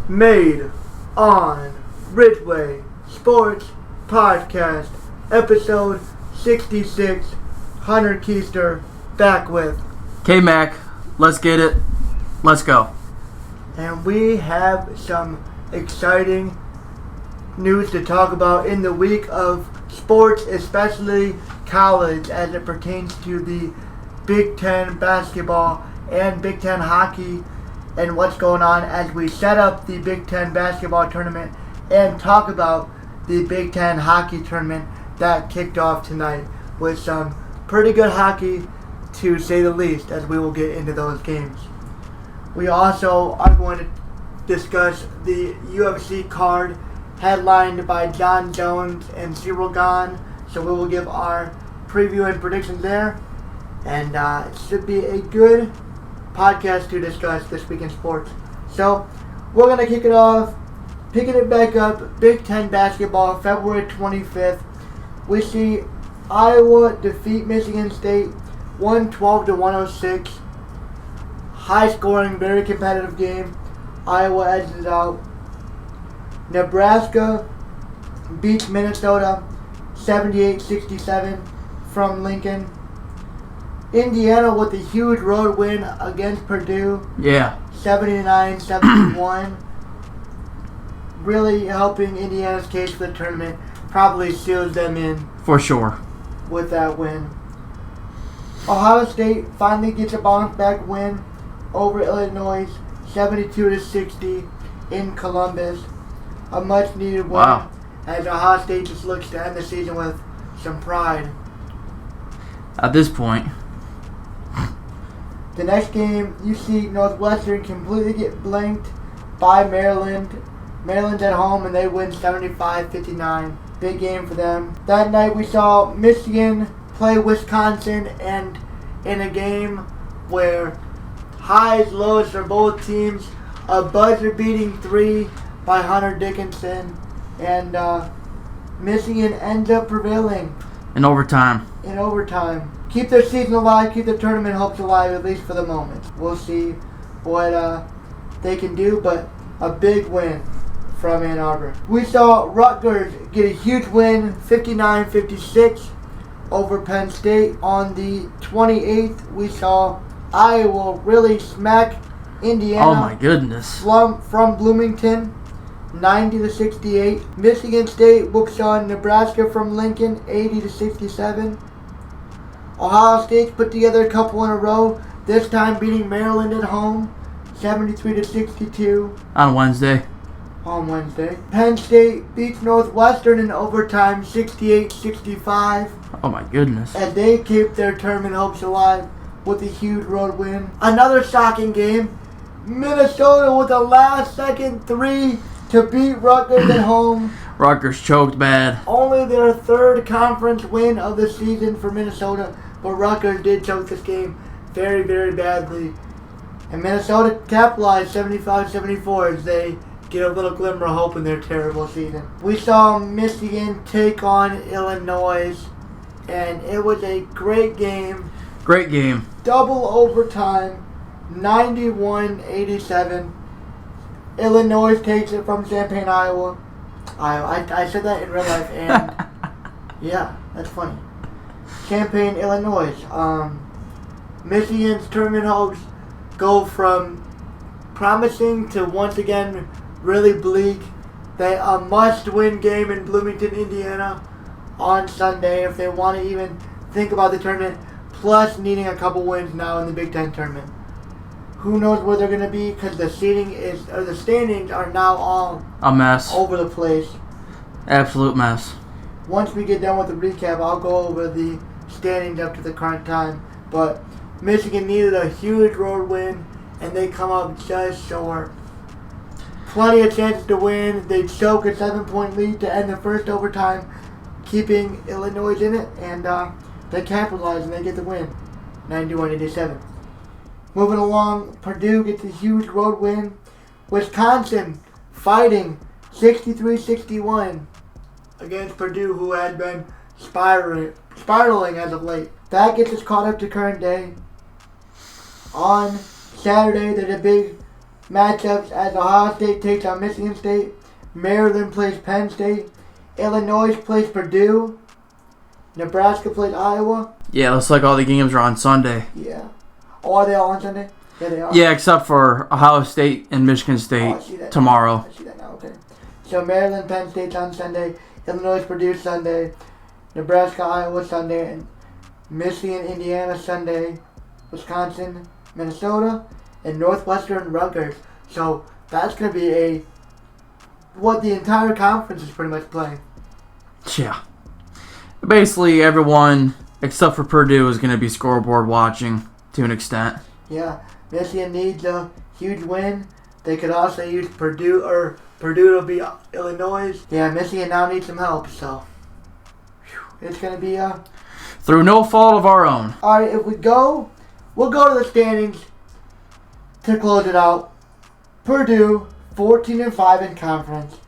Made on Ridgeway Sports Podcast, episode 66. Hunter Keister back with K-Mac. Let's get it. Let's go. And we have some exciting news to talk about in the week of sports, especially college, as it pertains to the Big Ten basketball and Big Ten hockey and what's going on as we set up the Big Ten basketball tournament and talk about the Big Ten hockey tournament that kicked off tonight with some pretty good hockey, to say the least, as we will get into those games. We also are going to discuss the UFC card headlined by John Jones and Cyril Gahn, so we will give our preview and predictions there, and it should be a good podcast to discuss this week in sports. So we're going to kick it off, picking it back up, Big Ten basketball, February 25th. We see Iowa defeat Michigan State 112-106. High scoring, very competitive game. Iowa edges it out. Nebraska beats Minnesota 78-67 from Lincoln. Indiana with a huge road win against Purdue. 79-71. Really helping Indiana's case for the tournament. Probably seals them in. For sure. With that win. Ohio State finally gets a bounce back win over Illinois 72-60 in Columbus. A much needed win. Wow. As Ohio State just looks to end the season with some pride. At this point. The next game, you see Northwestern completely get blanked by Maryland. Maryland's at home and they win 75-59. Big game for them. That night we saw Michigan play Wisconsin, and in a game where highs, lows for both teams, a buzzer-beating 3 by Hunter Dickinson, and Michigan ends up prevailing. In overtime. Keep their season alive, keep their tournament hopes alive, at least for the moment. We'll see what they can do, but a big win from Ann Arbor. We saw Rutgers get a huge win, 59-56 over Penn State. On the 28th, we saw Iowa really smack Indiana. Oh my goodness. From Bloomington, 90-68. Michigan State whoops on Nebraska from Lincoln, 80-67. Ohio State put together a couple in a row, this time beating Maryland at home, 73-62. On Wednesday. Penn State beats Northwestern in overtime, 68-65. Oh my goodness. As they keep their tournament hopes alive with a huge road win. Another shocking game. Minnesota with a last-second 3 to beat Rutgers at home. Rutgers choked bad. Only their third conference win of the season for Minnesota, but Rutgers did choke this game very, very badly. And Minnesota capitalized 75-74 as they get a little glimmer of hope in their terrible season. We saw Michigan take on Illinois, and it was a great game. Great game. Double overtime, 91-87. Illinois takes it from Champaign, Iowa. I said that in real life, and yeah, that's funny. Champaign, Illinois. Michigan's tournament hopes go from promising to once again really bleak. A must-win game in Bloomington, Indiana on Sunday if they want to even think about the tournament, plus needing a couple wins now in the Big Ten tournament. Who knows where they're going to be, because the standings are now all a mess. Over the place. Absolute mess. Once we get done with the recap, I'll go over the standings up to the current time. But Michigan needed a huge road win, and they come up just short. Plenty of chances to win. They choke a 7-point lead to end the first overtime, keeping Illinois in it, and they capitalize and they get the win, 91-87. Moving along, Purdue gets a huge road win. Wisconsin fighting 63-61 against Purdue, who had been spiraling as of late. That gets us caught up to current day. On Saturday, there's a big matchups as Ohio State takes on Michigan State. Maryland plays Penn State. Illinois plays Purdue. Nebraska plays Iowa. Yeah, looks like all the games are on Sunday. Yeah. Oh, are they all on Sunday? Yeah, they are. Yeah, except for Ohio State and Michigan State tomorrow. I see that now, okay. So Maryland, Penn State's on Sunday. Illinois, Purdue Sunday. Nebraska, Iowa Sunday. And Michigan, Indiana Sunday. Wisconsin, Minnesota. And Northwestern, Rutgers. So that's going to be what the entire conference is pretty much playing. Yeah. Basically, everyone except for Purdue is going to be scoreboard watching to an extent. Yeah. Michigan needs a huge win. They could also use Purdue, or Purdue will be Illinois. Yeah, Michigan now needs some help, so it's going to be through no fault of our own. All right, if we'll go to the standings to close it out. Purdue 14-5 in conference,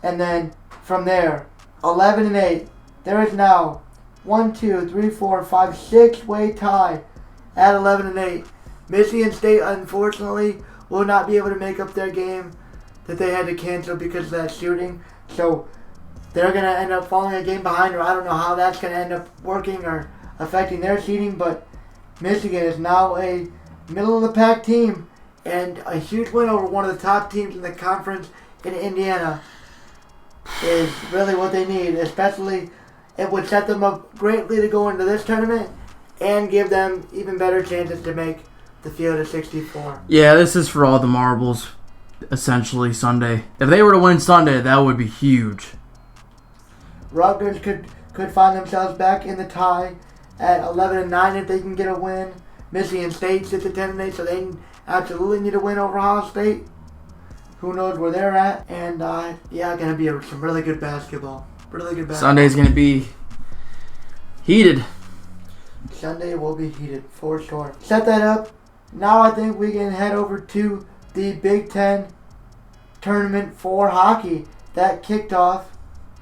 and then from there 11-8. There is now 6-way tie at 11-8. Michigan State, unfortunately, will not be able to make up their game that they had to cancel because of that shooting. So they're going to end up falling a game behind, or I don't know how that's going to end up working or affecting their seeding. But Michigan is now a middle-of-the-pack team, and a huge win over one of the top teams in the conference in Indiana is really what they need. Especially, it would set them up greatly to go into this tournament and give them even better chances to make the field of 64. Yeah, this is for all the marbles, essentially, Sunday. If they were to win Sunday, that would be huge. Rutgers could find themselves back in the tie at 11-9 if they can get a win. Michigan State sits at 10-8, so they absolutely need a win over Ohio State. Who knows where they're at? And, going to be some really good basketball. Really good basketball. Sunday's going to be heated. Sunday will be heated, for sure. Set that up. Now I think we can head over to the Big Ten tournament for hockey that kicked off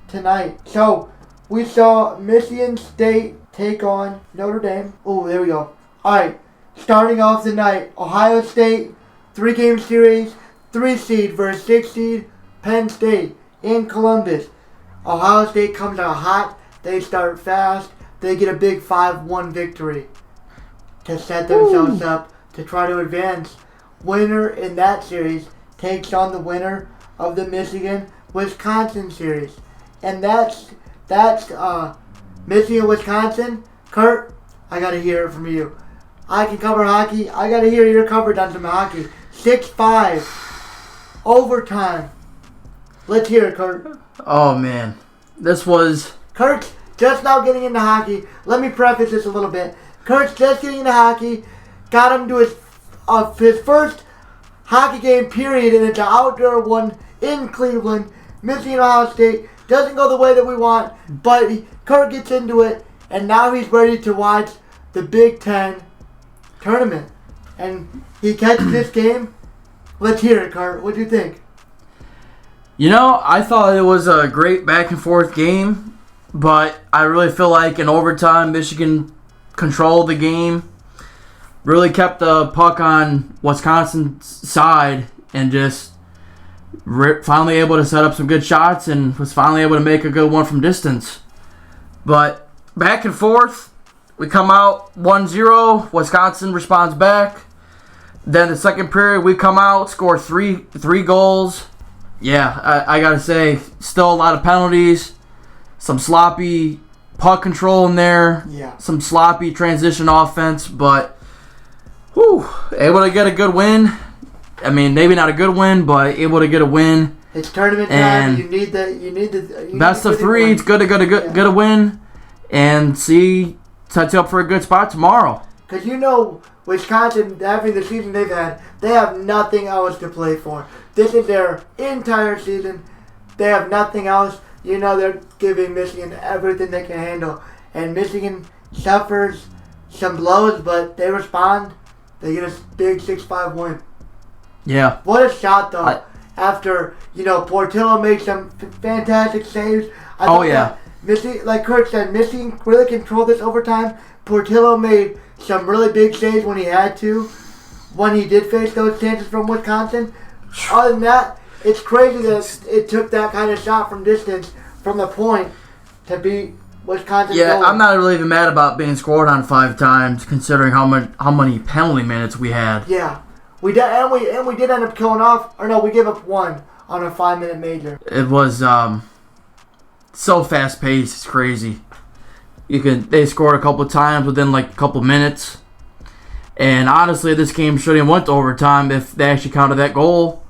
tonight. So, we saw Michigan State take on Notre Dame. Oh, there we go. Alright, starting off the night, Ohio State, 3-game series, 3 seed versus 6 seed, Penn State in Columbus. Ohio State comes out hot. They start fast. They get a big 5-1 victory to set themselves up to try to advance. Winner in that series takes on the winner of the Michigan-Wisconsin series. And that's Michigan-Wisconsin. Kurt, I got to hear it from you. I can cover hockey. I got to hear your coverage on some hockey. 6-5. Overtime. Let's hear it, Kurt. Oh, man. This was... Kurt's just now getting into hockey. Let me preface this a little bit. Kurt's just getting into hockey. Got him to his first hockey game, period, and it's an outdoor one in Cleveland. Michigan, Ohio State. Doesn't go the way that we want, but Kurt gets into it, and now he's ready to watch the Big Ten tournament. And he catches this game. Let's hear it, Kurt. What do you think? You know, I thought it was a great back-and-forth game, but I really feel like in overtime, Michigan controlled the game, really kept the puck on Wisconsin's side, and just finally able to set up some good shots and was finally able to make a good one from distance. But back and forth, we come out 1-0, Wisconsin responds back. Then the second period, we come out, score three goals. Yeah, I gotta say, still a lot of penalties, some sloppy puck control in there, some sloppy transition offense, but able to get a good win. I mean, maybe not a good win, but able to get a win. It's tournament time. You need the best of 3. It's good to get a win and sets you up for a good spot tomorrow. Because Wisconsin, having the season they've had, they have nothing else to play for. This is their entire season. They have nothing else. They're giving Michigan everything they can handle. And Michigan suffers some blows, but they respond. They get a big 6-5 win. Yeah. What a shot, though. After, Portillo made some fantastic saves. Michigan, like Kurt said, Michigan really controlled this overtime. Portillo made some really big saves when he had to. when he did face those chances from Wisconsin. Other than that, it's crazy that it took that kind of shot from distance from the point to beat Wisconsin. Yeah, I'm not really even mad about being scored on 5 times, considering how many penalty minutes we had. Yeah, we did, and we did end up killing off. Or no, we gave up 1 on a 5-minute major. It was so fast paced, it's crazy. They scored a couple of times within like a couple minutes. And honestly, this game should have went to overtime if they actually counted that goal.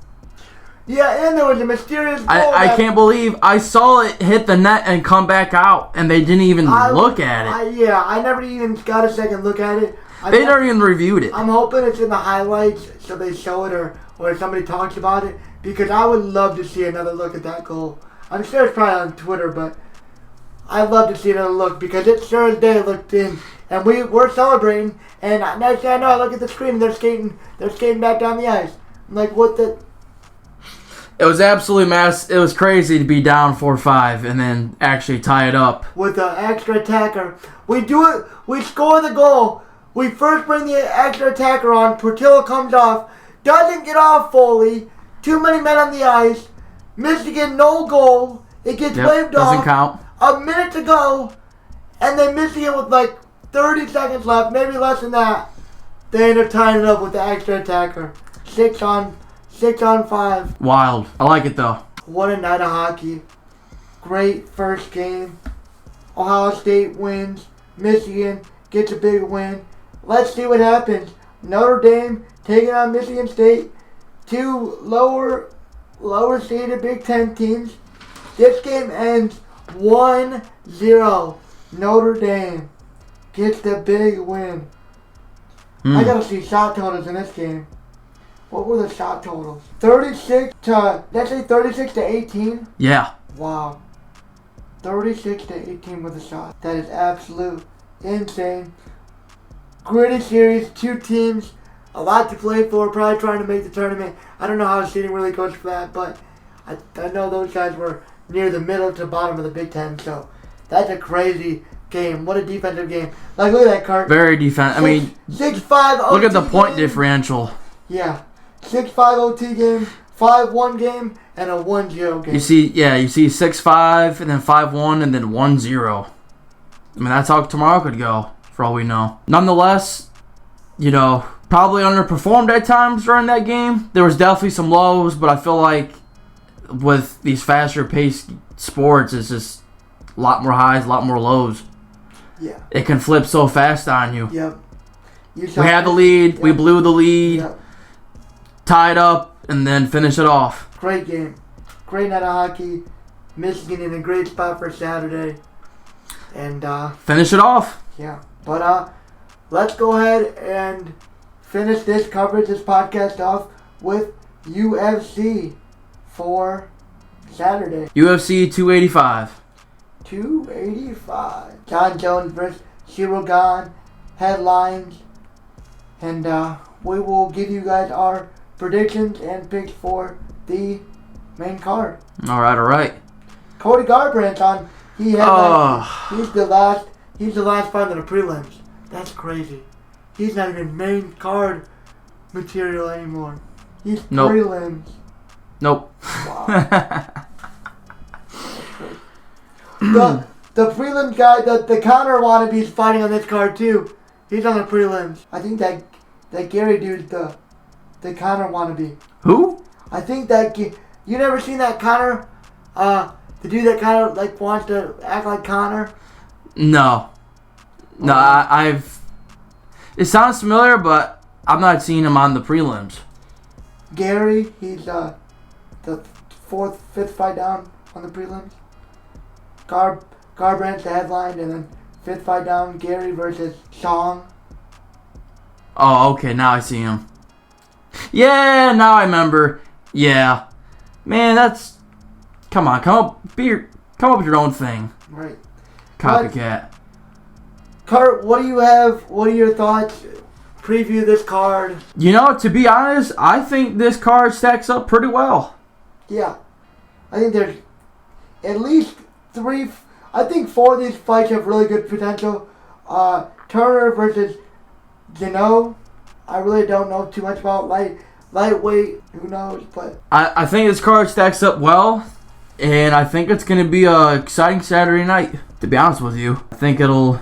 Yeah, and there was a mysterious goal. I can't believe I saw it hit the net and come back out, and they didn't even look at it. I never even got a second look at it. They never even reviewed it. I'm hoping it's in the highlights so they show it or somebody talks about it, because I would love to see another look at that goal. I'm sure it's probably on Twitter, but I'd love to see another look because it sure as day looked in. And we're celebrating, and next thing I know, I look at the screen and they're skating back down the ice. I'm like, what the? It was absolutely mass. It was crazy to be down 4-5 and then actually tie it up with an extra attacker. We do it. We score the goal. We first bring the extra attacker on. Portillo comes off, doesn't get off fully. Too many men on the ice. Michigan no goal. It gets waved off. Doesn't count. A minute to go, and then Michigan with like 30 seconds left, maybe less than that. They end up tying it up with the extra attacker. 6 on 5. Wild. I like it though. What a night of hockey. Great first game. Ohio State wins. Michigan gets a big win. Let's see what happens. Notre Dame taking on Michigan State. 2 lower seeded Big Ten teams. This game ends 1-0. Notre Dame gets the big win. I gotta see shot totals in this game. What were the shot totals? 36 to 18? Yeah. Wow. 36 to 18 with a shot. That is absolute insane. Gritty series, 2 teams, a lot to play for, probably trying to make the tournament. I don't know how the seeding really goes for that, but I know those guys were near the middle to bottom of the Big Ten, so that's a crazy game. What a defensive game. Like, look at that, Kurt. Very defensive. I mean, 6-5 look at the point differential. Yeah. 6-5 OT game, 5-1 game, and a 1-0 game. You see 6-5, and then 5-1, and then 1-0. I mean, that's how tomorrow could go, for all we know. Nonetheless, probably underperformed at times during that game. There was definitely some lows, but I feel like with these faster-paced sports, it's just a lot more highs, a lot more lows. Yeah. It can flip so fast on you. Yep. We had the lead. Yep. We blew the lead. Yep. Tied up, and then finish it off. Great game. Great night of hockey. Michigan in a great spot for Saturday. And finish it off. Yeah. But let's go ahead and finish this coverage, this podcast off with UFC for Saturday. UFC 285. 285. John Jones versus Shirogan headlines. And we will give you guys our predictions and picks for the main card. All right. Cody Garbrandt's on. He's the last fight in the prelims. That's crazy. He's not even main card material anymore. He's prelims. Nope. Wow. the prelims guy, the counter wannabe's fighting on this card too. He's on the prelims. I think that Gary dude's the Connor wannabe. Who? I think that you never seen that Connor, the dude that kind of wants to act like Connor. No, I've. It sounds familiar, but I've not seen him on the prelims. Gary, he's the 5th fight down on the prelims. Garbrandt's the headline, and then 5th fight down, Gary versus Song. Oh, okay, now I see him. Yeah, now I remember. Yeah. Man, that's... Come on, come up with your own thing. Right. Copycat. Kurt, what do you have? What are your thoughts? Preview this card. To be honest, I think this card stacks up pretty well. Yeah. I think there's at least 3... I think 4 of these fights have really good potential. Turner versus Geno. I really don't know too much about lightweight. Who knows? But I think this card stacks up well, and I think it's going to be an exciting Saturday night, to be honest with you. I think it'll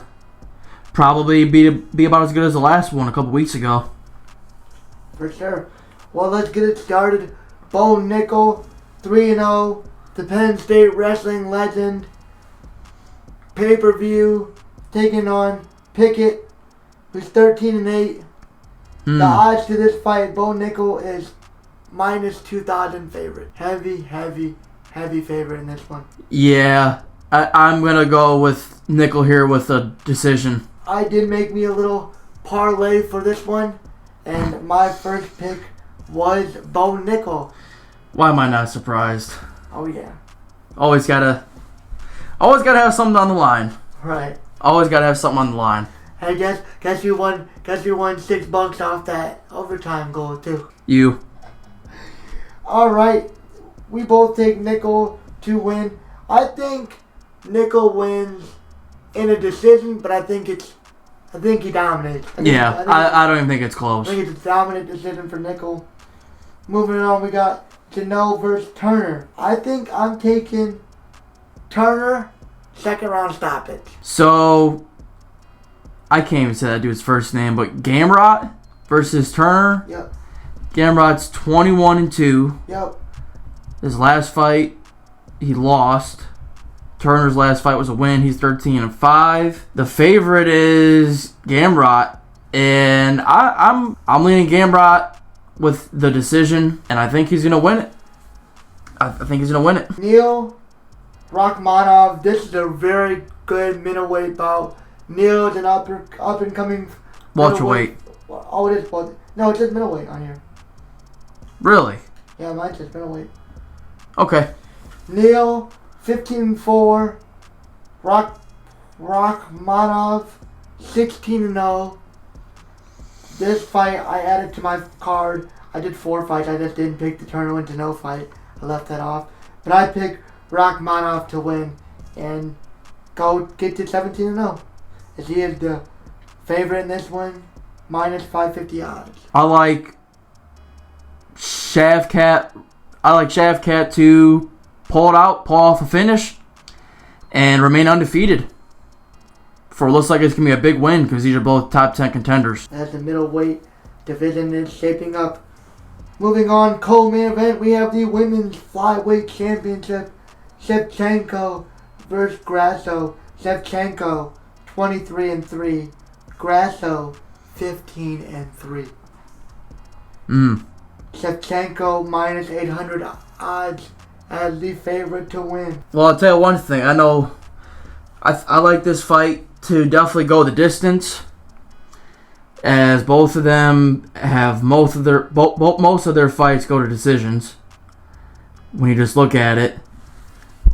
probably be about as good as the last one a couple weeks ago. For sure. Well, let's get it started. Bo Nickel, 3-0, the Penn State wrestling legend. Pay-per-view, taking on Pickett, who's 13-8. The odds to this fight, Bo Nickel is minus 2,000 favorite. Heavy favorite in this one. Yeah, I'm going to go with Nickel here with a decision. I did make me a little parlay for this one, and my first pick was Bo Nickel. Why am I not surprised? Oh yeah. Always gotta have something on the line. Right. Always gotta have something on the line. Hey, guess you won $6 off that overtime goal too. You. All right, we both take Nickel to win. I think Nickel wins in a decision, but I think he dominates. I don't even think it's close. I think it's a dominant decision for Nickel. Moving on, we got Janelle versus Turner. I think I'm taking Turner, second round stoppage. So, I can't even say that dude's first name, but Gamrot versus Turner. Yep. Gamrot's 21-2. Yep. His last fight, he lost. Turner's last fight was a win. He's 13-5. The favorite is Gamrot, and I'm leaning Gamrot with the decision, and I think he's gonna win it. I think he's gonna win it. Neil Rachmanov. This is a very good middleweight bout. Neil is an up and coming Welterweight. Oh, it is. No, it says middleweight on here. Really? Yeah, mine says middleweight. Okay. Neil, 15-4. Rachmanov, 16-0. This fight I added to my card. I did 4 fights. I just didn't pick the Turner win to no fight. I left that off. But I picked Rachmanov to win and go get to 17-0. As he is the favorite in this one, minus 550 odds. I like Shavkat to pull off a finish, and remain undefeated. For it looks like it's going to be a big win because these are both top 10 contenders. As the middleweight division is shaping up. Moving on, co-main event, we have the Women's Flyweight Championship. Shevchenko versus Grasso. Shevchenko, 23-3. Grasso, 15-3. Shevchenko minus 800 odds as the favorite to win. Well, I'll tell you one thing. I know I like this fight to definitely go the distance, as both of them have most of their fights go to decisions when you just look at it.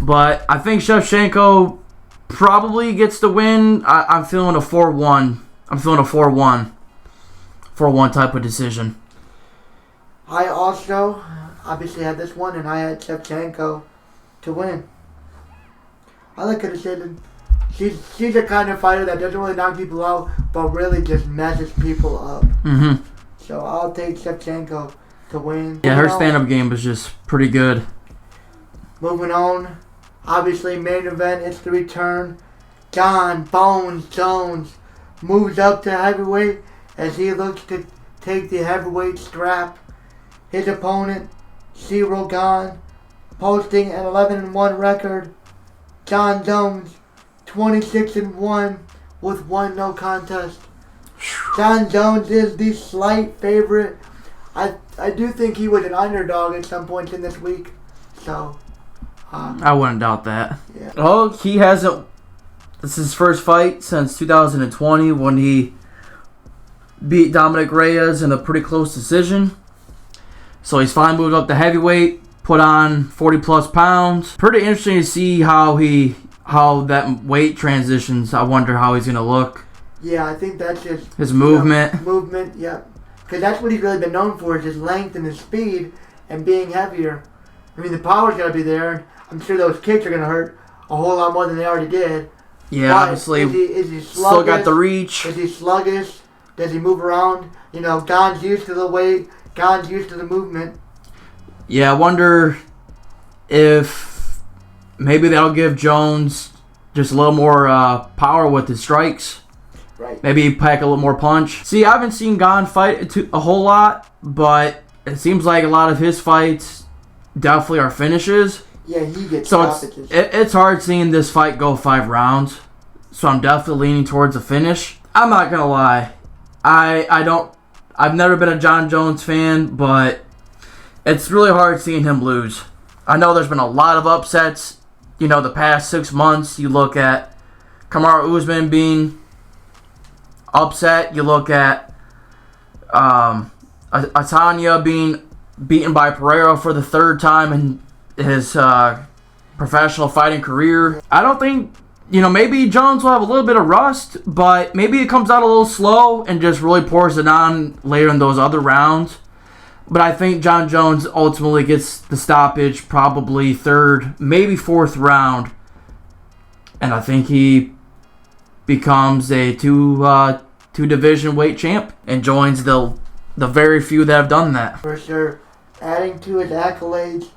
But I think Shevchenko probably gets the win. I'm feeling a 4-1. I'm feeling a 4-1 type of decision. I also obviously had this one, and I had Shevchenko to win. I like a decision. She's the kind of fighter that doesn't really knock people out, but really just messes people up. Mm-hmm. So I'll take Shevchenko to win. Yeah, her stand-up game was just pretty good. Moving on, obviously main event, it's the return. John Bones Jones moves up to heavyweight as he looks to take the heavyweight strap. His opponent, Cyril Gane, posting an 11-1 record. John Jones, 26-1 with 1 no contest. John Jones is the slight favorite. I do think he was an underdog at some point in this week. So, I wouldn't doubt that. Yeah. Oh, he hasn't. This is his first fight since 2020 when he beat Dominic Reyes in a pretty close decision. So he's finally moved up to heavyweight, put on 40-plus pounds. Pretty interesting to see how that weight transitions. I wonder how he's going to look. Yeah, I think that's just his movement. Movement, yeah. Because that's what he's really been known for, is his length and his speed and being heavier. I mean, the power's got to be there. I'm sure those kicks are going to hurt a whole lot more than they already did. Yeah, but obviously. Is he sluggish? Still got the reach. Is he sluggish? Does he move around? Gon's used to the weight. Gon's used to the movement. Yeah, I wonder if maybe that'll give Jones just a little more power with his strikes. Right. Maybe pack a little more punch. See, I haven't seen Gon fight a whole lot, but it seems like a lot of his fights definitely are finishes. Yeah, he gets so stoppages. It's hard seeing this fight go 5 rounds. So I'm definitely leaning towards a finish. I'm not gonna lie, I've never been a Jon Jones fan, but it's really hard seeing him lose. I know there's been a lot of upsets, the past 6 months. You look at Kamaru Usman being upset. You look at Adesanya being beaten by Pereira for the 3rd time in his professional fighting career. I don't think, maybe Jones will have a little bit of rust, but maybe it comes out a little slow and just really pours it on later in those other rounds. But I think Jon Jones ultimately gets the stoppage, probably 3rd, maybe 4th round. And I think he becomes a two division weight champ and joins the very few that have done that. For sure. Adding to his accolades,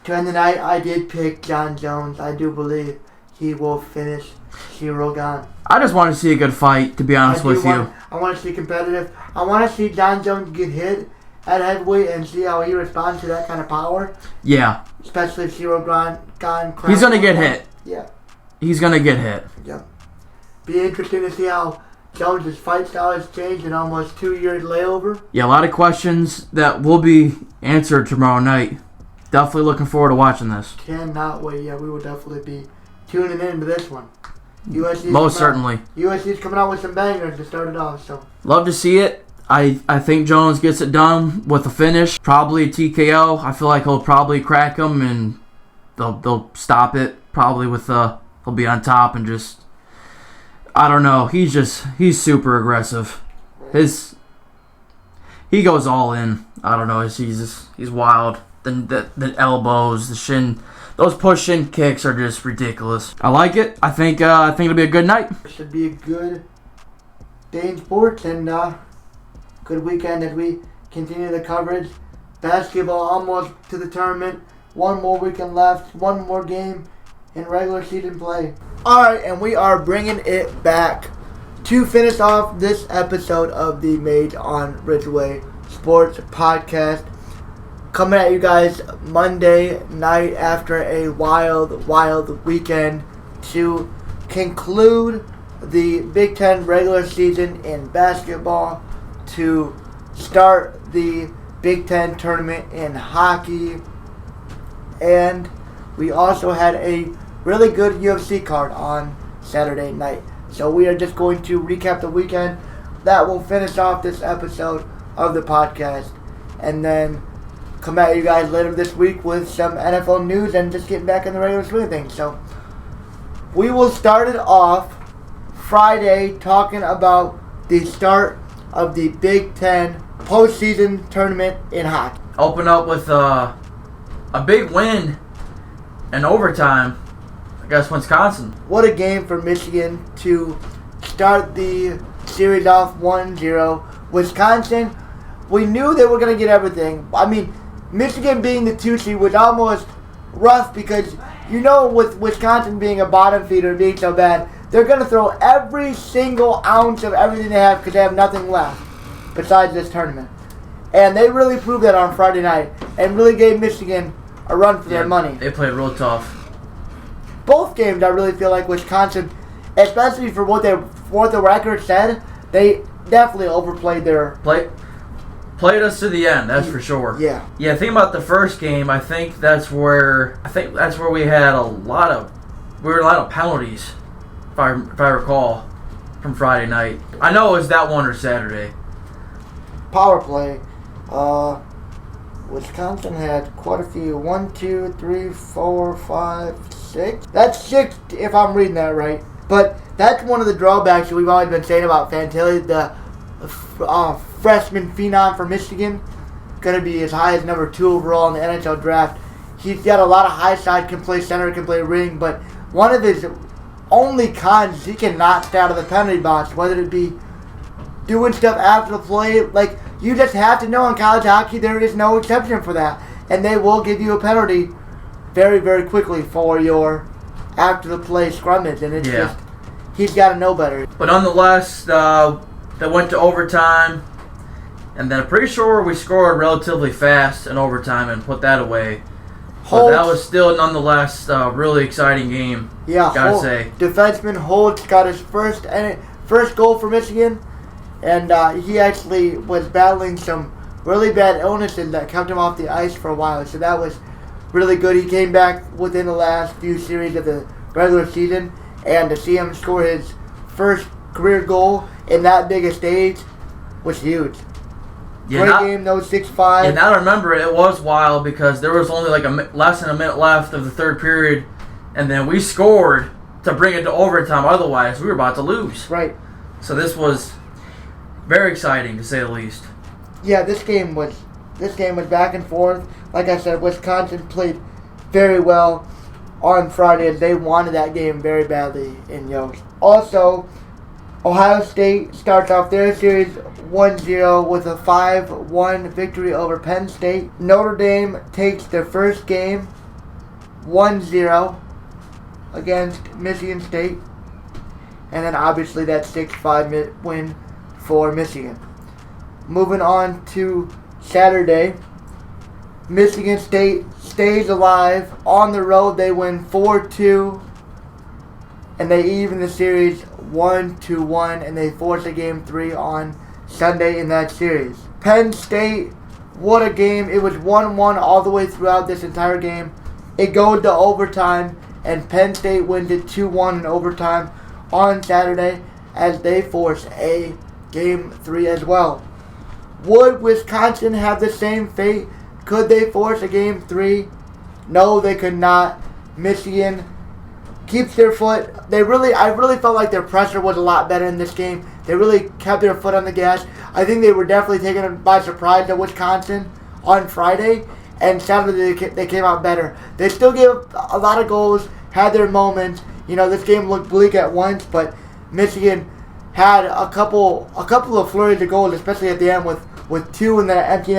to end the night, I did pick Jon Jones. I do believe he will finish Ciryl Gane. I just want to see a good fight, to be honest with you. I want to see competitive. I want to see Jon Jones get hit at heavyweight and see how he responds to that kind of power. Yeah. Especially if Ciryl Gane. He's going to get hit. Yeah. He's going to get hit. Yeah. Be interesting to see how Jones' fight style has changed in almost 2 years layover. Yeah, a lot of questions that will be answered tomorrow night. Definitely looking forward to watching this. Cannot wait. Yeah, we will definitely be tuning into this one. Most certainly. USC's coming out with some bangers to start it off. So love to see it. I think Jones gets it done with a finish. Probably a TKO. I feel like he'll probably crack him and they'll stop it. Probably with he'll be on top and just, I don't know. He's super aggressive. He goes all in. I don't know. He's wild. The elbows, the shin, those push shin kicks are just ridiculous. I like it. I think it'll be a good night. It should be a good day in sports and good weekend as we continue the coverage. Basketball almost to the tournament. 1 more weekend left. 1 more game in regular season play. Alright, and we are bringing it back to finish off this episode of the Made on Ridgeway Sports Podcast. Coming at you guys Monday night after a wild weekend to conclude the Big Ten regular season in basketball, to start the Big Ten tournament in hockey, and we also had a really good UFC card on Saturday night. So we are just going to recap the weekend. That will finish off this episode of the podcast, and then come at you guys later this week with some NFL news and just getting back in the regular swing of things. So we will start it off Friday talking about the start of the Big Ten postseason tournament in hockey. Open up with a big win in overtime against Wisconsin. What a game for Michigan to start the series off 1-0. Wisconsin, we knew they were going to get everything. I mean, Michigan being the 2 seed was almost rough because, with Wisconsin being a bottom feeder and being so bad, they're going to throw every single ounce of everything they have because they have nothing left besides this tournament. And they really proved that on Friday night and really gave Michigan a run for their money. They played real tough. Both games, I really feel like Wisconsin, especially for what the record said, they definitely overplayed their... Played us to the end, that's for sure. Yeah. Yeah, think about the first game. I think that's where we had a lot of penalties, if I recall, from Friday night. I know it was that one or Saturday. Power play. Wisconsin had quite a few. 1, 2, 3, 4, 5, 6. That's 6 if I'm reading that right. But that's one of the drawbacks that we've always been saying about Fantilli, the freshman phenom for Michigan, going to be as high as number 2 overall in the NHL draft. He's got a lot of high side, can play center, can play ring, but one of his only cons is he cannot stay out of the penalty box, whether it be doing stuff after the play. Like, you just have to know in college hockey there is no exception for that. And they will give you a penalty very, very quickly for your after the play scrummage. And it's just, he's got to know better. But nonetheless, they went to overtime. And then I'm pretty sure we scored relatively fast in overtime and put that away. But that was still nonetheless a really exciting game. Yeah, gotta say. Defenseman Holtz got his first goal for Michigan, and he actually was battling some really bad illnesses that kept him off the ice for a while. So that was really good. He came back within the last few series of the regular season, and to see him score his first career goal in that big a stage was huge. Yeah, Great game, though, 6-5. Yeah, now I remember it was wild because there was only like less than a minute left of the third period, and then we scored to bring it to overtime. Otherwise, we were about to lose. Right. So this was very exciting, to say the least. Yeah, this game was back and forth. Like I said, Wisconsin played very well on Friday, as they wanted that game very badly in Yost. Also, Ohio State starts off their series 1-0 with a 5-1 victory over Penn State. Notre Dame takes their first game 1-0 against Michigan State. And then obviously that 6-5 win for Michigan. Moving on to Saturday, Michigan State stays alive. On the road, they win 4-2. And they even the series 1-1, and they force a game 3 on Sunday in that series. Penn State, what a game. It was 1-1 all the way throughout this entire game. It goes to overtime, and Penn State wins it 2-1 in overtime on Saturday as they force a game 3 as well. Would Wisconsin have the same fate? Could they force a game 3? No, they could not. Michigan keeps their foot. I really felt like their pressure was a lot better in this game. They really kept their foot on the gas. I think they were definitely taken by surprise at Wisconsin on Friday, and Saturday they came out better. They still gave a lot of goals, had their moments. You know, this game looked bleak at once, but Michigan had a couple of flurries of goals, especially at the end with 2 in the empty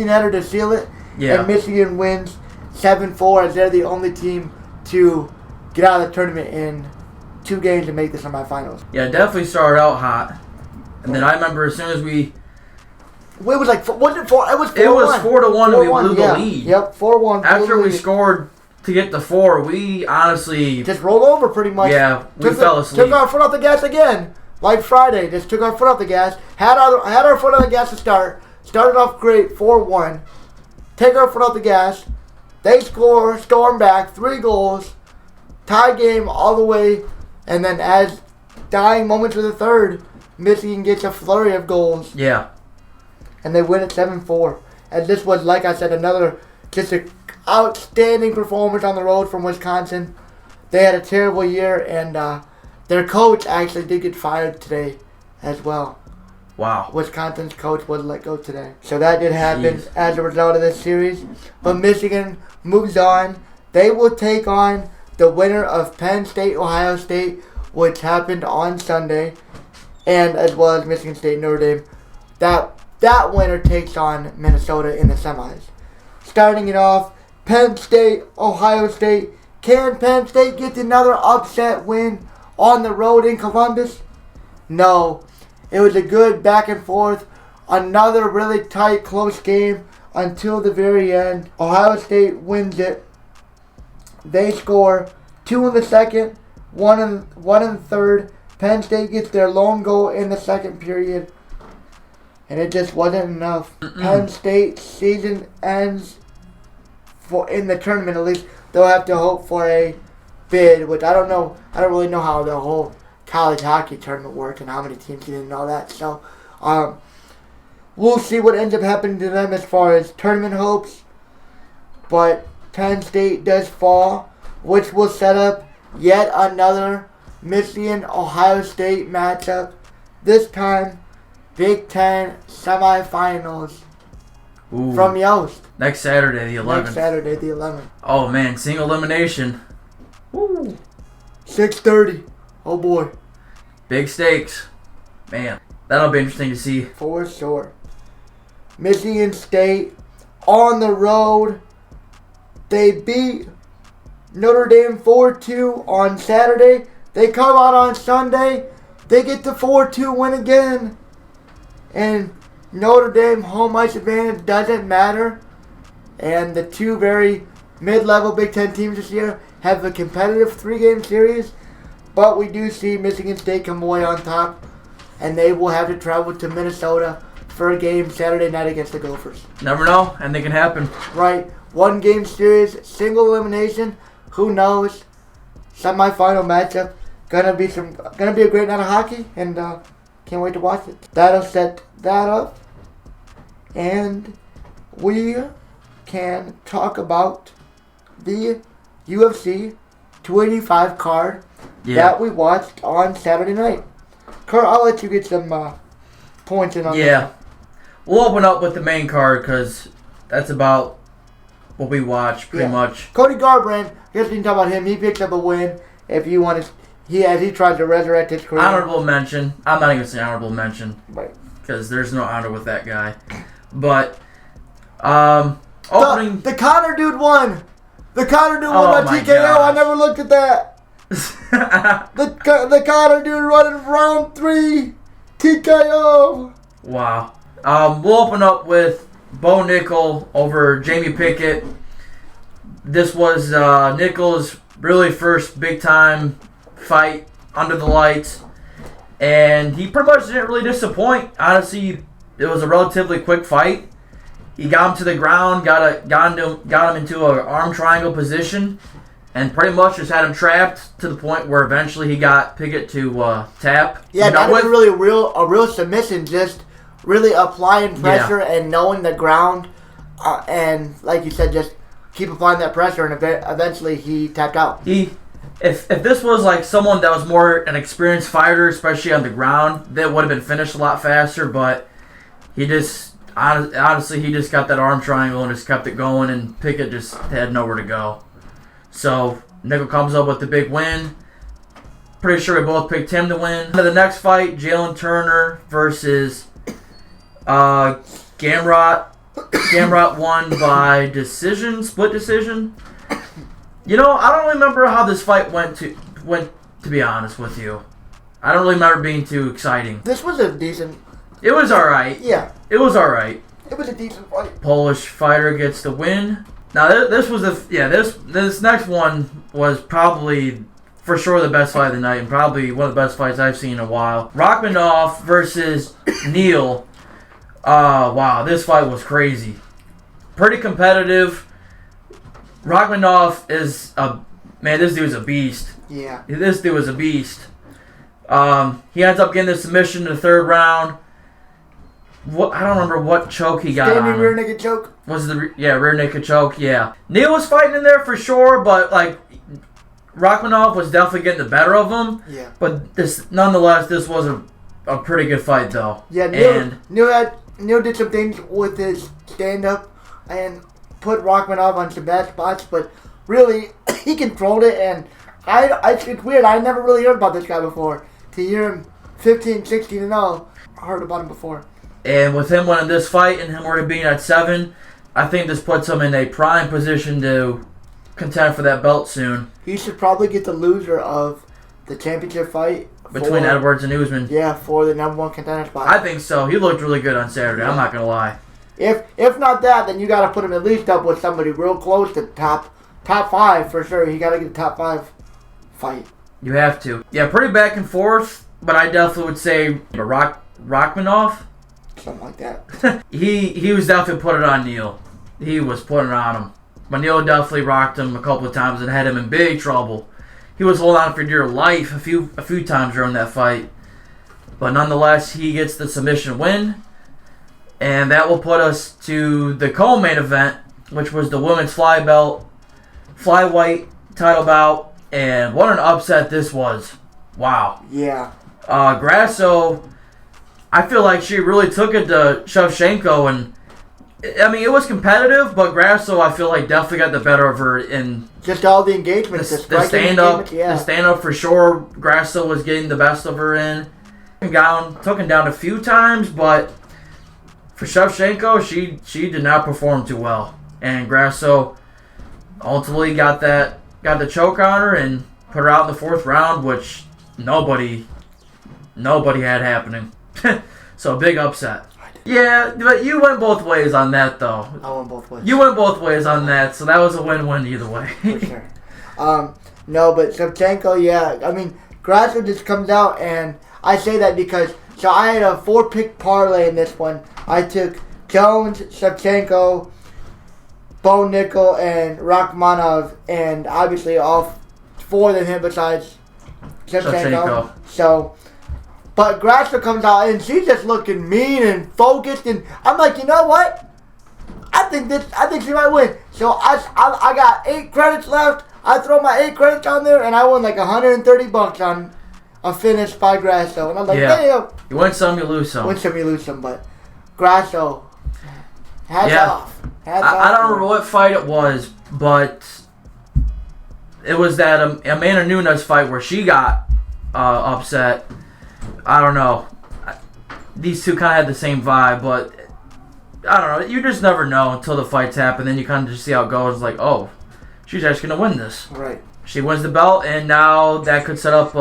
netter to seal it. Yeah. And Michigan wins 7-4 as they're the only team to get out of the tournament in 2 games to make the semifinals. Yeah, it definitely started out hot. And then I remember as soon as we... It was like, wasn't it 4? It was 4-1. It was 4-1 and we blew the lead. Yep, 4-1. After we scored to get the 4, we honestly... just rolled over pretty much. Yeah, we fell asleep. Took our foot off the gas again. Like Friday, just took our foot off the gas. Had our foot on the gas to start. Started off great, 4-1. Take our foot off the gas. They score them back, 3 goals. Tie game all the way. And then as dying moments of the third, Michigan gets a flurry of goals. Yeah. And they win it 7-4. And this was, like I said, another just an outstanding performance on the road from Wisconsin. They had a terrible year, and their coach actually did get fired today as well. Wow. Wisconsin's coach was let go today. So that did happen as a result of this series. But Michigan moves on. They will take on the winner of Penn State, Ohio State, which happened on Sunday, and as well as Michigan State, Notre Dame. That winner takes on Minnesota in the semis. Starting it off, Penn State, Ohio State. Can Penn State get another upset win on the road in Columbus? No. It was a good back and forth. Another really tight, close game until the very end. Ohio State wins it. They score 2 in the second, 1 in the third. Penn State gets their lone goal in the second period. And it just wasn't enough. Penn State's season ends in the tournament, at least. They'll have to hope for a bid, which I don't know. I don't really know how the whole college hockey tournament works and how many teams get in and all that. So, we'll see what ends up happening to them as far as tournament hopes. But Penn State does fall, which will set up yet another Michigan-Ohio State matchup. This time, Big Ten semifinals from Yost. Next Saturday, the 11th. Next Saturday, the 11th. Oh, man. Single elimination. Woo. 6:30. Oh, boy. Big stakes. Man. That'll be interesting to see. For sure. Michigan State on the road. They beat Notre Dame 4-2 on Saturday. They come out on Sunday. They get the 4-2 win again. And Notre Dame home ice advantage doesn't matter. And the two very mid-level Big Ten teams this year have a competitive 3-game series. But we do see Michigan State come away on top. And they will have to travel to Minnesota for a game Saturday night against the Gophers. Never know, and they can happen. Right. 1-game series, single elimination. Who knows? Semi-final matchup. Gonna be a great night of hockey, and can't wait to watch it. That'll set that up. And we can talk about the UFC 285 card that we watched on Saturday night. Kurt, I'll let you get some points in on that. Yeah. We'll open up with the main card because that's about what we watch pretty much. Cody Garbrandt, I guess we can talk about him. He picked up a win. If you want to, as he tried to resurrect his career. Honorable mention. I'm not even saying honorable mention. Right. Because there's no honor with that guy. But, opening. The Connor dude won. The Connor dude won by TKO. Gosh. I never looked at that. the Connor dude running round 3. TKO. Wow. We'll open up with Bo Nickel over Jamie Pickett. This was Nickel's really first big-time fight under the lights. And he pretty much didn't really disappoint. Honestly, it was a relatively quick fight. He got him to the ground, got him into an arm triangle position, and pretty much just had him trapped to the point where eventually he got Pickett to tap. Yeah, not even really a real submission, just really applying pressure and knowing the ground, and like you said, just keep applying that pressure, and eventually he tapped out. If this was like someone that was more an experienced fighter, especially on the ground, that would have been finished a lot faster. But he just honestly he just got that arm triangle and just kept it going, and Pickett just had nowhere to go. So Nickel comes up with the big win. Pretty sure we both picked him to win. The next fight, Jalen Turner versus Gamrot. Gamrot won by split decision. You know, I don't remember how this fight went to be honest with you. I don't really remember being too exciting. This was a decent. It was alright. Yeah. It was alright. It was a decent fight. Polish fighter gets the win. Now this next one was probably for sure the best fight of the night and probably one of the best fights I've seen in a while. Rachmaninoff versus Neal. Wow, this fight was crazy. Pretty competitive. Rachmaninoff is this dude's a beast. Yeah. This dude was a beast. He ends up getting the submission in the third round. I don't remember what choke he got. Standing rear naked choke. Was the rear naked choke? Yeah. Neal was fighting in there for sure, but like Rachmaninoff was definitely getting the better of him. Yeah. But nonetheless, this was a pretty good fight though. Yeah. Neal did some things with his stand up and put Rachmaninoff on some bad spots, but really he controlled it. And it's weird. I never really heard about this guy before. To hear him 15, 16-0, I heard about him before. And with him winning this fight and him already being at 7, I think this puts him in a prime position to contend for that belt soon. He should probably get the loser of the championship fight between Edwards and Usman. Yeah, for the number 1 contender spot. I think so. He looked really good on Saturday. I'm not gonna lie. If not that, then you got to put him at least up with somebody real close to top 5 for sure. You got to get a top 5 fight. You have to. Yeah, pretty back and forth, but I definitely would say Rachmaninoff. Something like that. he was definitely putting it on Neal. He was putting it on him. But Neal definitely rocked him a couple of times and had him in big trouble. He was holding on for dear life a few times during that fight. But nonetheless, he gets the submission win. And that will put us to the co-main event, which was the women's flyweight title bout. And what an upset this was. Wow. Yeah. Grasso, I feel like she really took it to Shevchenko, and I mean it was competitive, but Grasso I feel like definitely got the better of her in just all the engagements, the stand up. The stand up for sure. Grasso was getting the best of her in, Took him down a few times, but for Shevchenko, she did not perform too well. And Grasso ultimately got the choke on her and put her out in the 4th round, which nobody had happening. So a big upset. Yeah, but you went both ways on that, though. I went both ways. You went both ways on that, so that was a win-win either way. For sure. No, but Shevchenko, yeah. I mean, Grasso just comes out, and I say that because, so I had a 4-pick parlay in this one. I took Jones, Shevchenko, Bo Nickel, and Rachmanov, and obviously all 4 than him besides Shevchenko. So, but Grasso comes out, and she's just looking mean and focused, and I'm like, you know what? I think she might win. So I got 8 credits left. I throw my 8 credits on there, and I won like $130 on a finish by Grasso. And I'm like, damn. You win some, you lose some. Win some, you lose some. But Grasso, hats off. I don't remember what fight it was, but it was that Amanda Nunes fight where she got upset. I don't know. These two kind of had the same vibe, but I don't know. You just never know until the fights happen. Then you kind of just see how it goes. It's like, oh, she's actually going to win this. Right. She wins the belt, and now that could set up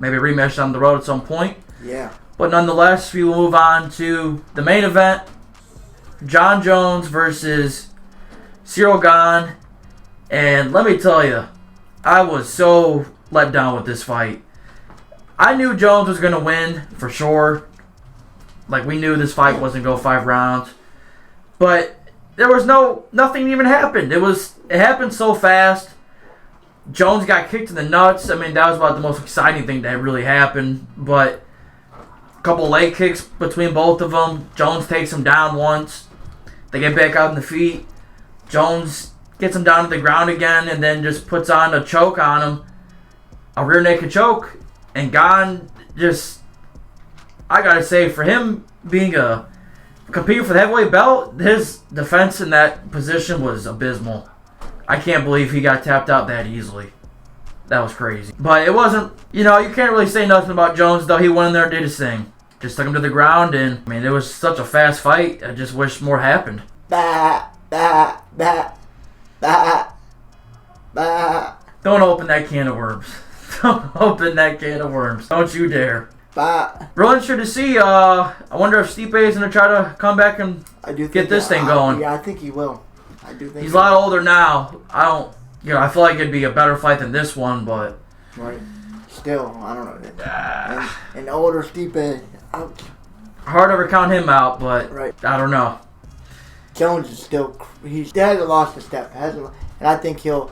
maybe a rematch down the road at some point. Yeah. But nonetheless, we will move on to the main event. John Jones versus Cyril Gane. And let me tell you, I was so let down with this fight. I knew Jones was going to win for sure. Like, we knew this fight wasn't going to go 5 rounds. But there was nothing even happened. It happened so fast. Jones got kicked in the nuts. I mean, that was about the most exciting thing that really happened. But a couple leg kicks between both of them. Jones takes him down once. They get back out on the feet. Jones gets him down to the ground again and then just puts on a choke on him. A rear naked choke. And Gane just, I gotta say, for him being competing for the heavyweight belt, his defense in that position was abysmal. I can't believe he got tapped out that easily. That was crazy. But it wasn't, you can't really say nothing about Jones, though. He went in there and did his thing. Just took him to the ground, and, I mean, it was such a fast fight. I just wish more happened. Bah, bah, bah, bah, bah. Don't open that can of worms. Don't open that can of worms. Don't you dare. Bah. Real interested to see. I wonder if Stipe is going to try to come back and get this thing going. Yeah, I think he will. I do think he's a lot older now. I feel like it'd be a better fight than this one, but right. Still, I don't know. An older Stipe, ouch. Hard to ever count him out, but right. I don't know. Jones is still he hasn't lost a step, and I think he'll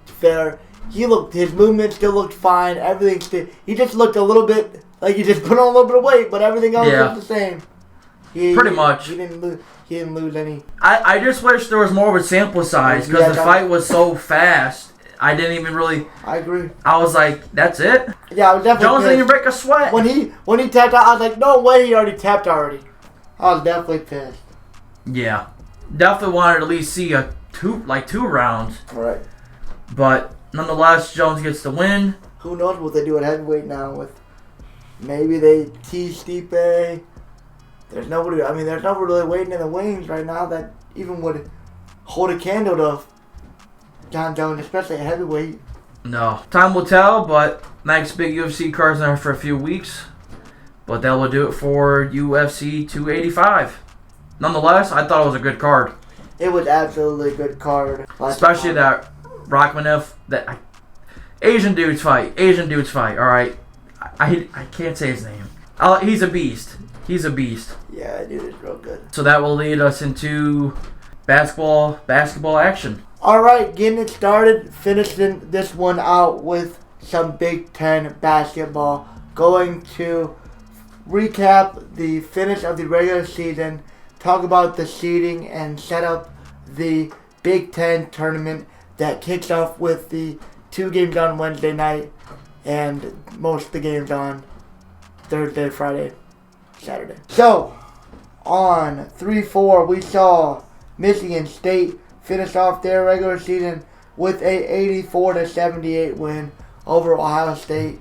fare. His movement still looked fine. Everything he just looked a little bit like he just put on a little bit of weight, but everything else looked the same. Pretty much. He didn't lose any. I just wish there was more of a sample size because the fight was so fast. I didn't even really. I agree. I was like, that's it? Yeah, I was definitely. Jones didn't even break a sweat. When he tapped out, I was like, no way, he already tapped already. I was definitely pissed. Yeah, definitely wanted to at least see two rounds. Right. But nonetheless, Jones gets the win. Who knows what they do at heavyweight now? With maybe they tease Stipe. There's nobody really waiting in the wings right now that even would hold a candle to John Jones, especially at heavyweight. No. Time will tell, but next big UFC card's there for a few weeks. But that will do it for UFC 285. Nonetheless, I thought it was a good card. It was absolutely a good card. Especially that Rachmanov, that Asian dude's fight. All right. I can't say his name. He's a beast. Yeah, dude, it's real good. So that will lead us into basketball action. All right, getting it started. Finishing this one out with some Big Ten basketball. Going to recap the finish of the regular season, talk about the seeding, and set up the Big Ten tournament that kicks off with the 2 games on Wednesday night and most of the games on Thursday, Friday, Saturday. So, on 3-4, we saw Michigan State finish off their regular season with a 84-78 win over Ohio State.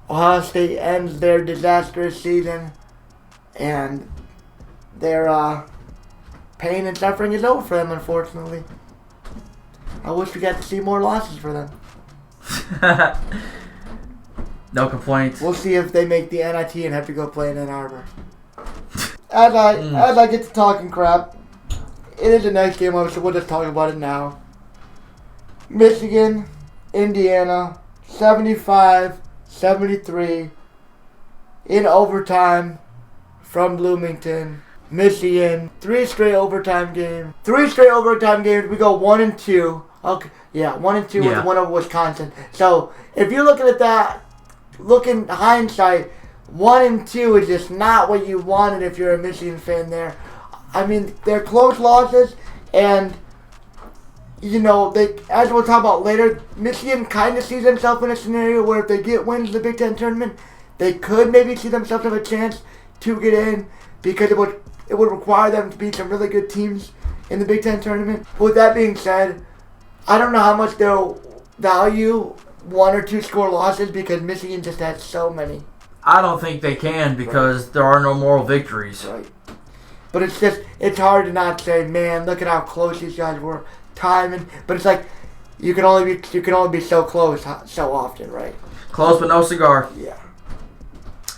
Ohio State ends their disastrous season, and their pain and suffering is over for them, unfortunately. I wish we got to see more losses for them. No complaints. We'll see if they make the NIT and have to go play in Ann Arbor. As I get to talking crap, it is a nice game, so we'll just talk about it now. Michigan, Indiana, 75-73 in overtime from Bloomington. Michigan, 3 straight overtime games. 3 straight overtime games. We go 1-2. Okay, yeah, 1-2 with one over Wisconsin. So if you're looking at that, looking hindsight, 1-2 is just not what you wanted if you're a Michigan fan there. I mean, they're close losses, and you know, they, as we'll talk about later, Michigan kind of sees themselves in a scenario where if they get wins in the Big Ten tournament, they could maybe see themselves have a chance to get in, because it would require them to beat some really good teams in the Big Ten tournament. With that being said, I don't know how much they'll value 1 or 2 score losses, because Michigan just had so many. I don't think they can, because there are no moral victories. Right. But it's hard to not say, man, look at how close these guys were. Timing, but it's like you can only be so close so often, right? Close but no cigar. Yeah,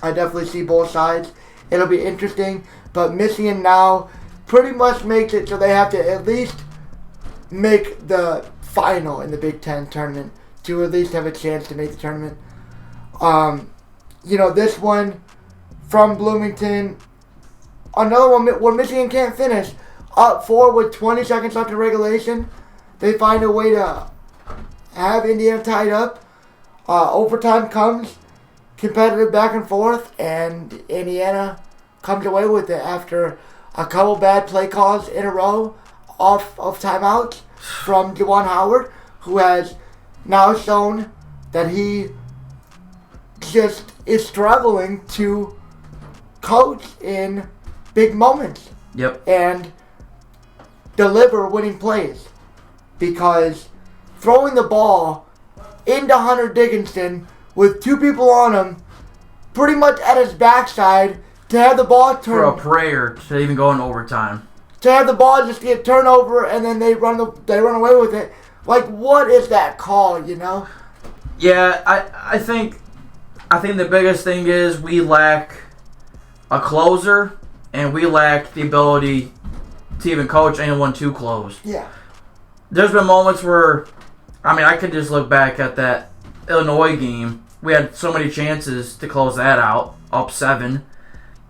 I definitely see both sides. It'll be interesting, but Michigan now pretty much makes it so they have to at least make the final in the Big Ten tournament to at least have a chance to make the tournament. You know, this one from Bloomington, another one where Michigan can't finish. Up 4 with 20 seconds left in regulation. They find a way to have Indiana tied up. Overtime comes, competitive back and forth, and Indiana comes away with it after a couple bad play calls in a row off of timeouts from Juwan Howard, who has now shown that he just is struggling to coach in big moments. Yep. And deliver winning plays, because throwing the ball into Hunter Dickinson with 2 people on him, pretty much at his backside, to have the ball turn for a prayer to even go in overtime, to have the ball just get turned over and then they run away with it. Like, what is that call? You know? Yeah, I think the biggest thing is we lack a closer, and we lack the ability to even coach anyone too close. Yeah. There's been moments where, I mean, I could just look back at that Illinois game. We had so many chances to close that out, up 7,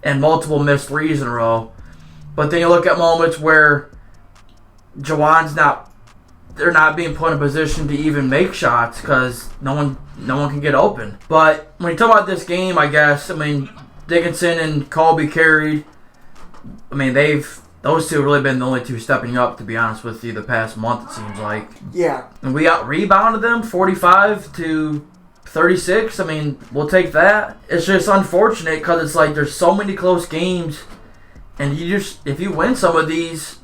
and multiple missed threes in a row. But then you look at moments where they're not being put in a position to even make shots because no one can get open. But when you talk about this game, I guess, I mean, Dickinson and Colby carried. I mean, those two have really been the only 2 stepping up, to be honest with you, the past month, it seems like. Yeah. And we out-rebounded them 45-36. I mean, we'll take that. It's just unfortunate because it's like there's so many close games, and if you win some of these,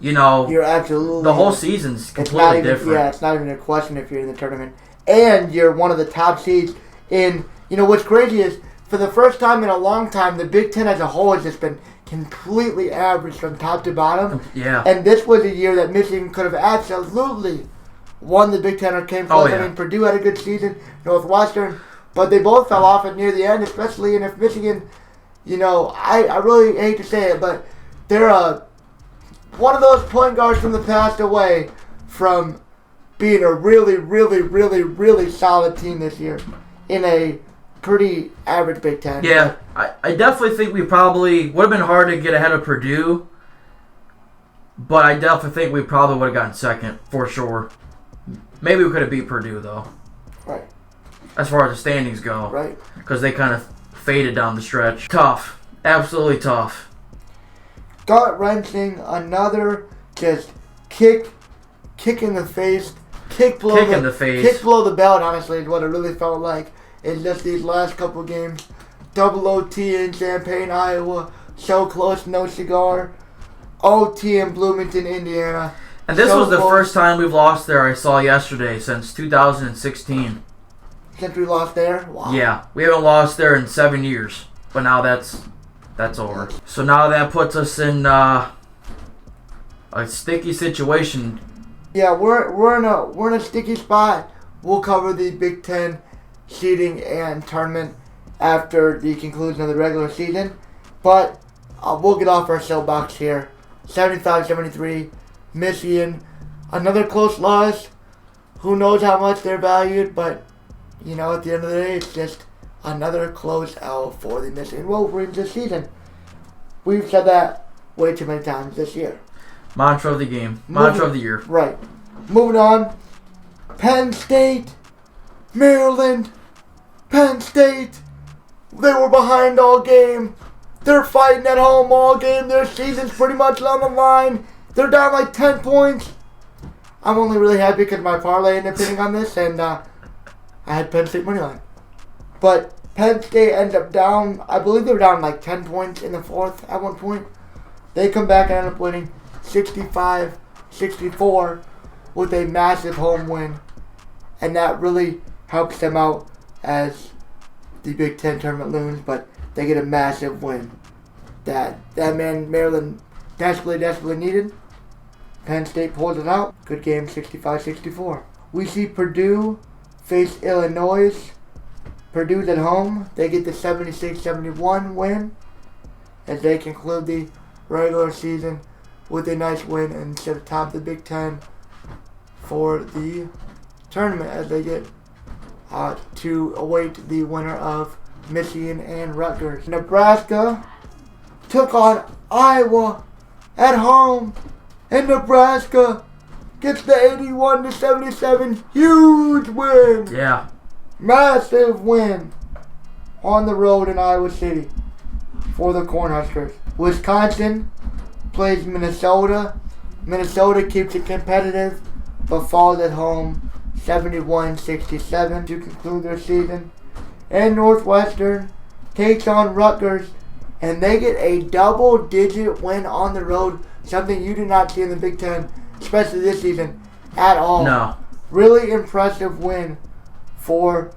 you know, you're absolutely, the whole season's completely different. Yeah, it's not even a question if you're in the tournament. And you're one of the top seeds in, you know, what's crazy is, for the first time in a long time, the Big Ten as a whole has just been completely average from top to bottom. Yeah. And this was a year that Michigan could have absolutely won the Big Ten or came close. Oh, yeah. I mean, Purdue had a good season, Northwestern, but they both fell off at near the end, especially. And if Michigan, you know, I really hate to say it, but they're one of those point guards from the past away from being a really, really, really, really solid team this year in a pretty average Big Ten. Yeah, I definitely think we probably would have been hard to get ahead of Purdue, but I definitely think we probably would have gotten second for sure. Maybe we could have beat Purdue though. Right. As far as the standings go. Right. Because they kind of faded down the stretch. Tough. Absolutely tough. Gut-wrenching, another just kick in the face, kick below the belt, honestly, is what it really felt like in just these last couple games. Double OT in Champaign, Iowa. So close, no cigar. OT in Bloomington, Indiana. And this was the first time we've lost there, I saw yesterday, since 2016. since we lost there. Wow. Yeah, we haven't lost there in 7 years, but now that's over. So now that puts us in a sticky situation. Yeah, we're in a sticky spot. We'll cover the Big Ten seeding and tournament after the conclusion of the regular season, but we'll get off our soapbox here. 75-73, Michigan, another close loss. Who knows how much they're valued, but at the end of the day, it's just another close L for the Michigan Wolverines this season. We've said that way too many times this year. Mantra of the game. Mantra of the year. Right. Moving on. Penn State, Maryland, Penn State. They were behind all game. They're fighting at home all game. Their season's pretty much on the line. They're down like 10 points. I'm only really happy because my parlay ended up hitting on this, and I had Penn State money line. But Penn State ended up down, I believe they were down like 10 points in the fourth at one point. They come back and end up winning 65-64 with a massive home win. And that really helps them out as the Big Ten tournament looms, but they get a massive win that Maryland desperately needed. Penn State pulls it out. Good game, 65-64. We see Purdue face Illinois. Purdue's at home. They get the 76-71 win as they conclude the regular season with a nice win and sit atop the Big Ten for the tournament as they get to await the winner of Michigan and Rutgers. Nebraska took on Iowa at home, and Nebraska gets the 81-77 huge win. Yeah. Massive win on the road in Iowa City for the Cornhuskers. Wisconsin plays Minnesota. Minnesota keeps it competitive, but falls at home 71-67 to conclude their season. And Northwestern takes on Rutgers, and they get a double-digit win on the road, something you do not see in the Big Ten, especially this season, at all. No. Really impressive win for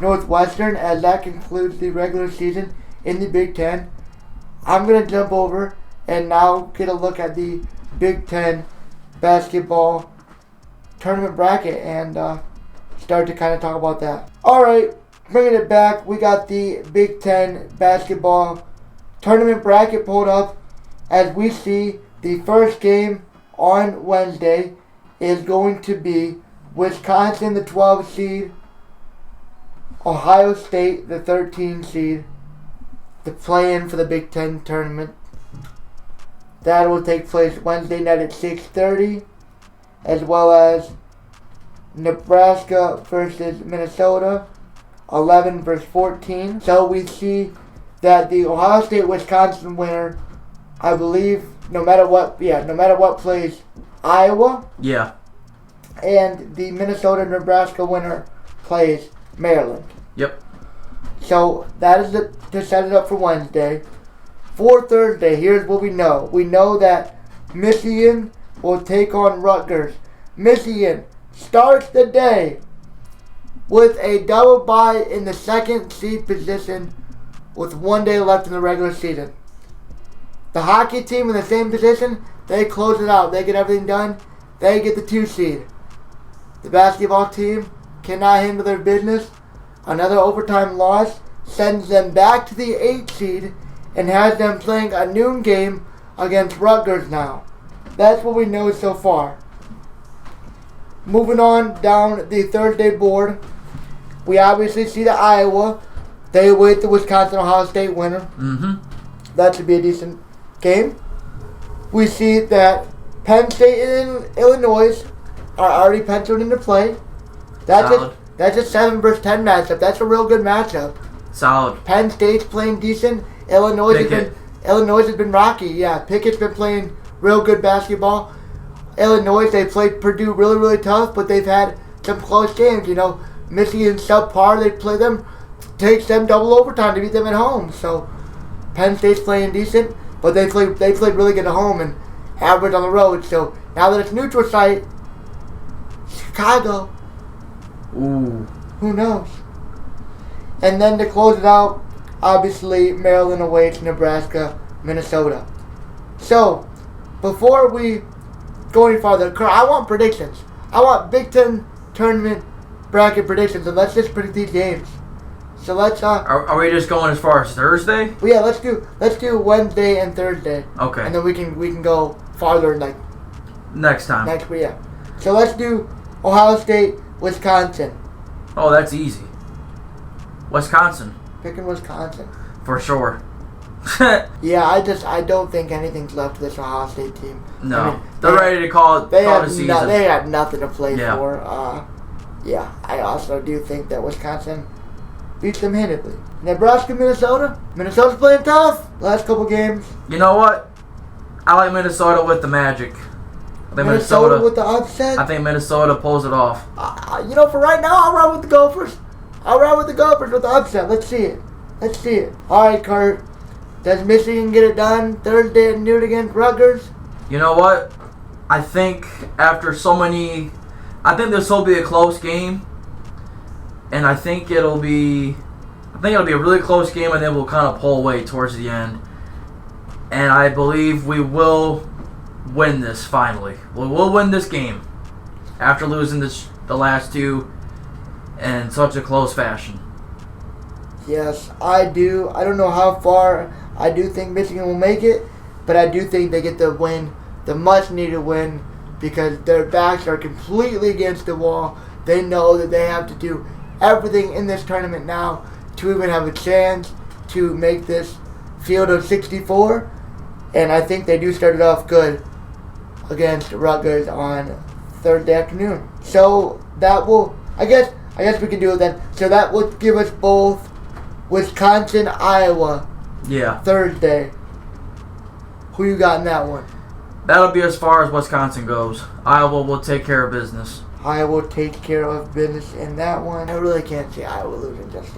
Northwestern as that concludes the regular season in the Big Ten. I'm going to jump over and now get a look at the Big Ten basketball tournament bracket and start to kind of talk about that. Alright, bringing it back, we got the Big Ten basketball tournament bracket pulled up as we see the first game on Wednesday is going to be Wisconsin, the 12 seed, Ohio State, the 13 seed, the play-in for the Big Ten tournament. That will take place Wednesday night at 6:30, as well as Nebraska versus Minnesota, 11 versus 14. So we see that the Ohio State-Wisconsin winner, I believe, no matter what plays Iowa. Yeah. And the Minnesota-Nebraska winner plays Maryland. Yep. So that is to set it up for Wednesday. For Thursday, here's what we know. We know that Michigan will take on Rutgers. Michigan starts the day with a double bye in the second seed position with 1 day left in the regular season. The hockey team in the same position, they close it out. They get everything done. They get the 2 seed. The basketball team cannot handle their business. Another overtime loss sends them back to the 8 seed and has them playing a noon game against Rutgers now. That's what we know so far. Moving on down the Thursday board, we obviously see the Iowa. They await the Wisconsin-Ohio State winner. Mm-hmm. That should be a decent game. We see that Penn State and Illinois are already penciled into play. That's a 7 versus 10 matchup. That's a real good matchup. Solid. Penn State's playing decent. Illinois has been rocky. Yeah, Pickett's been playing real good basketball. Illinois, they played Purdue really, really tough, but they've had some close games. Michigan subpar. They play them, takes them double overtime to beat them at home. So Penn State's playing decent, but they played really good at home and average on the road. So now that it's neutral site, Chicago. Ooh. Who knows? And then to close it out, obviously Maryland awaits Nebraska, Minnesota. So, before we go any farther, I want predictions. I want Big Ten tournament bracket predictions, and let's just predict these games. So let's. Are we just going as far as Thursday? Well, yeah, let's do Wednesday and Thursday. Okay. And then we can go farther like next time. Next week, yeah. So let's do Ohio State, Wisconsin. Oh, that's easy. Wisconsin. Picking Wisconsin. For sure. Yeah, I don't think anything's left of this Ohio State team. No, I mean, they're ready to call the season. They have nothing to play Yeah. for. Yeah, I also do think that Wisconsin beats them handedly. Nebraska, Minnesota. Minnesota's playing tough. Last couple games. You know what? I like Minnesota with the magic. I think Minnesota with the upset. I think Minnesota pulls it off. For right now, I'll ride with the Gophers. I'll ride with the Gophers with the upset. Let's see it. All right, Kurt. Does Michigan get it done Thursday at noon against Rutgers? You know what? I think after so many... I think this will be a close game. And I think it'll be a really close game, and then we'll kind of pull away towards the end. And I believe we will win this finally. We'll win this game after losing the last two in such a close fashion. Yes, I do. I don't know how far I do think Michigan will make it, but I do think they get the win, the much-needed win, because their backs are completely against the wall. They know that they have to do everything in this tournament now to even have a chance to make this field of 64, and I think they do start it off good against Rutgers on Thursday afternoon. So that will, I guess we can do it then. So that would give us both Wisconsin, Iowa. Yeah. Thursday. Who you got in that one? That'll be as far as Wisconsin goes. Iowa will take care of business. Iowa will take care of business in that one. I really can't see Iowa losing just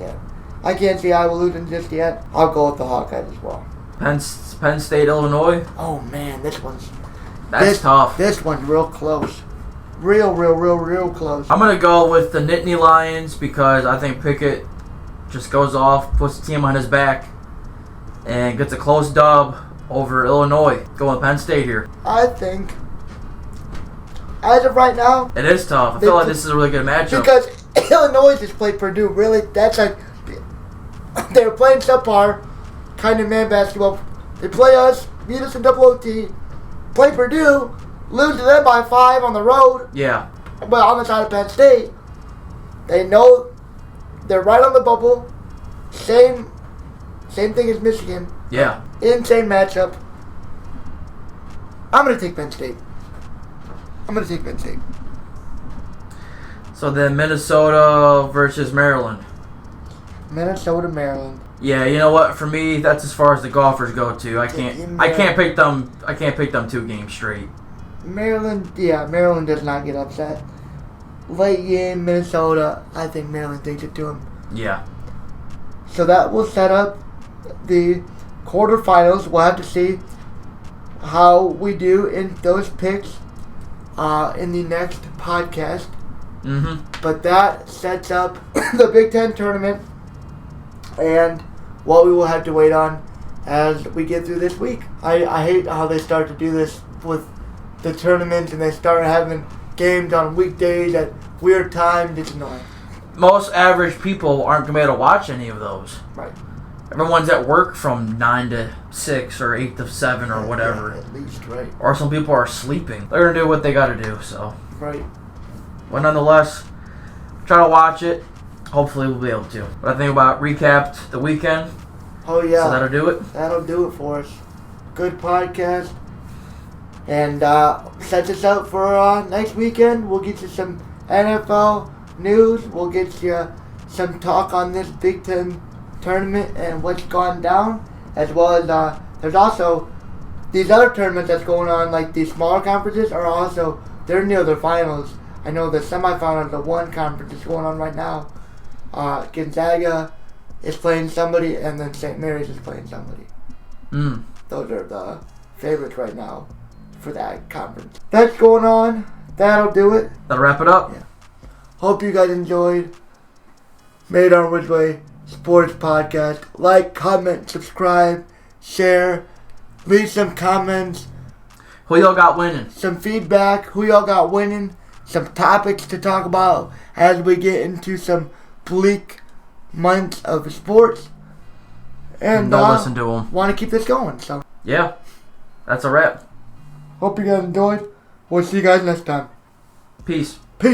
yet. I'll go with the Hawkeyes as well. Penn State, Illinois. Oh man, That's tough. This one's real close. Real close. I'm gonna go with the Nittany Lions because I think Pickett just goes off, puts the team on his back, and gets a close dub over Illinois. Going Penn State here. I think, as of right now, it is tough. I feel like this is a really good matchup. Because Illinois just played Purdue. Really, they're playing subpar kind of man basketball. They play us, beat us in double OT, play Purdue, lose to them by 5 on the road. Yeah. But on the side of Penn State, they know they're right on the bubble. Same thing as Michigan. Yeah. Insane matchup. I'm going to take Penn State. So then Minnesota versus Maryland. Minnesota, Maryland. Yeah, you know what? For me, that's as far as the golfers go too. I can't pick them 2 games straight. Maryland does not get upset. Late game, Minnesota, I think Maryland takes it to them. Yeah. So that will set up the quarterfinals. We'll have to see how we do in those picks in the next podcast. Mm-hmm. But that sets up the Big Ten tournament and what we will have to wait on as we get through this week. I hate how they start to do this with the tournament and they start having games on weekdays at weird times. It's annoying. Most average people aren't going to be able to watch any of those. Right. Everyone's at work from 9 to 6 or 8 to 7 or whatever. Yeah, at least, right. Or some people are sleeping. They're going to do what they got to do, so. Right. But nonetheless, try to watch it. Hopefully we'll be able to. But I think about recapped the weekend. Oh, yeah. So that'll do it. That'll do it for us. Good podcast. And set us up for next weekend. We'll get you some NFL news. We'll get you some talk on this Big Ten tournament and what's gone down. As well as there's also these other tournaments that's going on, like these smaller conferences are also, they're near their finals. I know the semifinals of one conference is going on right now. Gonzaga is playing somebody, and then St. Mary's is playing somebody. Those are the favorites right now for that conference. That's going on. That'll do it. That'll wrap it up. Yeah. Hope you guys enjoyed. Made On Ridgeway. Sports Podcast. Like, comment, subscribe, share, leave some comments. Who y'all got winning? Some feedback. Who y'all got winning? Some topics to talk about as we get into some bleak months of sports. And don't listen to them. Want to keep this going. So yeah, that's a wrap. hope you guys enjoyed. We'll see you guys next time. Peace. Peace.